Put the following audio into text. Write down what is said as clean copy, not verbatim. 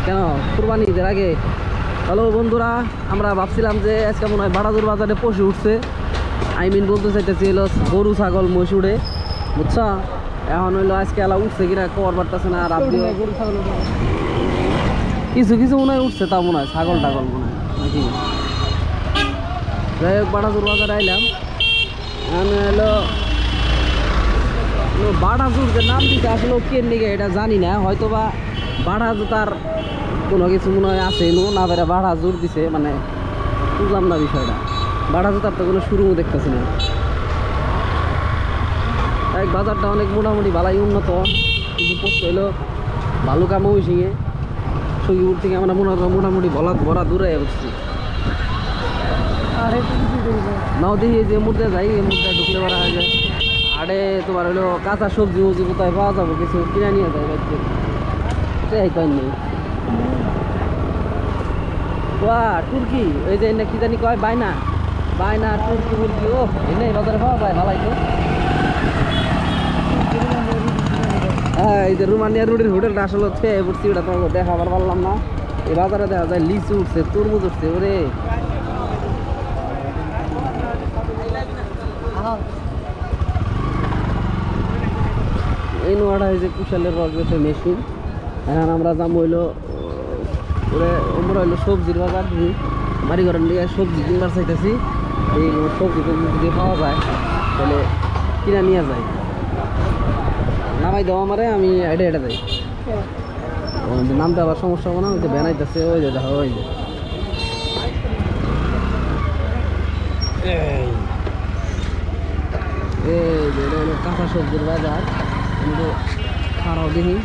কেন কুরবানি ঈদের আগে? হ্যালো বন্ধুরা, আমরা ভাবছিলাম যে আজকে মনে হয় বাড়াদুর বাজারে পশু উঠছে। বলতে চাইতেছি হলো গরু ছাগল মহিষ উঠে, বুঝছো? এখন হইলো আজকে এলা উঠছে কিনা খবর পারতেছে না। আর আপনিও কিছু কিছু মনে হয় উঠছে, তা মনে হয় ছাগল টাগল মনে হয় নাকি। যাই হোক, বাড়াদুর বাজারে আইলাম। আমি হলো বাড়াজুর যে নাম দিতে আসলে কেন নিকে এটা জানি না, হয়তো বা বাড়াজু তার কোনো কিছু মনে হয় আছে না বেড়া বাড়াজুর দিছে, মানে বুঝলাম না বিষয়টা। বাড়াজু তার তো কোনো শুরু দেখতেছি না। এক বাজারটা অনেক মোটামুটি ভালোই উন্নত, কিন্তু পড়তে হইলো ভালুকা মৌসিংয়ে সখীপুর থেকে আমরা মোটামুটি ভরা দূরে উঠছি। নাও দেখি যে মুদ্রা যাই, এই মুদ্রা ঢুকলে পারা হয় যায়। আরে তোমার হলো কাঁচা সবজি উজি কোথায় পাওয়া যাবো, কিছু কিনে নিয়ে যায় বাড়িতে, সেটাই পাই নেই। তুর্কি ওই যে কি জানি কয় বাইনা বাইনা তুর্কি মুরগি, ও এনে বাজারে পাওয়া যায় ভালাই তো। হ্যাঁ, এই যে রুমানিয়া রুটির হোটেলটা আসলে খেয়ে পড়ছি, ওটা তো দেখাবার পারলাম না। এই বাজারে দেখা যায় লিচু উঠছে, তরমুজ উঠছে। ওরে এই নোয়াটা হয়েছে কুশালের রস বেছে মেশিন। এখন আমরা যাবো হইলো ওরে আমরা হইলো সবজির বাজার, বাড়ি ঘরের নিয়ে সবজি কিনবার চাইতেছি। এই সবজি টবজি যদি পাওয়া যায় তাহলে কিনা নিয়ে যায়। নামাই দেওয়া আমারে, আমি এটা এটা যাই। নামতে আবার সমস্যা হবে না, ওই যে বেনাইতেছে, ওই যে দেখো ওই যে এই যে এটা হলো কাঁচা সবজির বাজার। কিন্তু খারাপ দেখি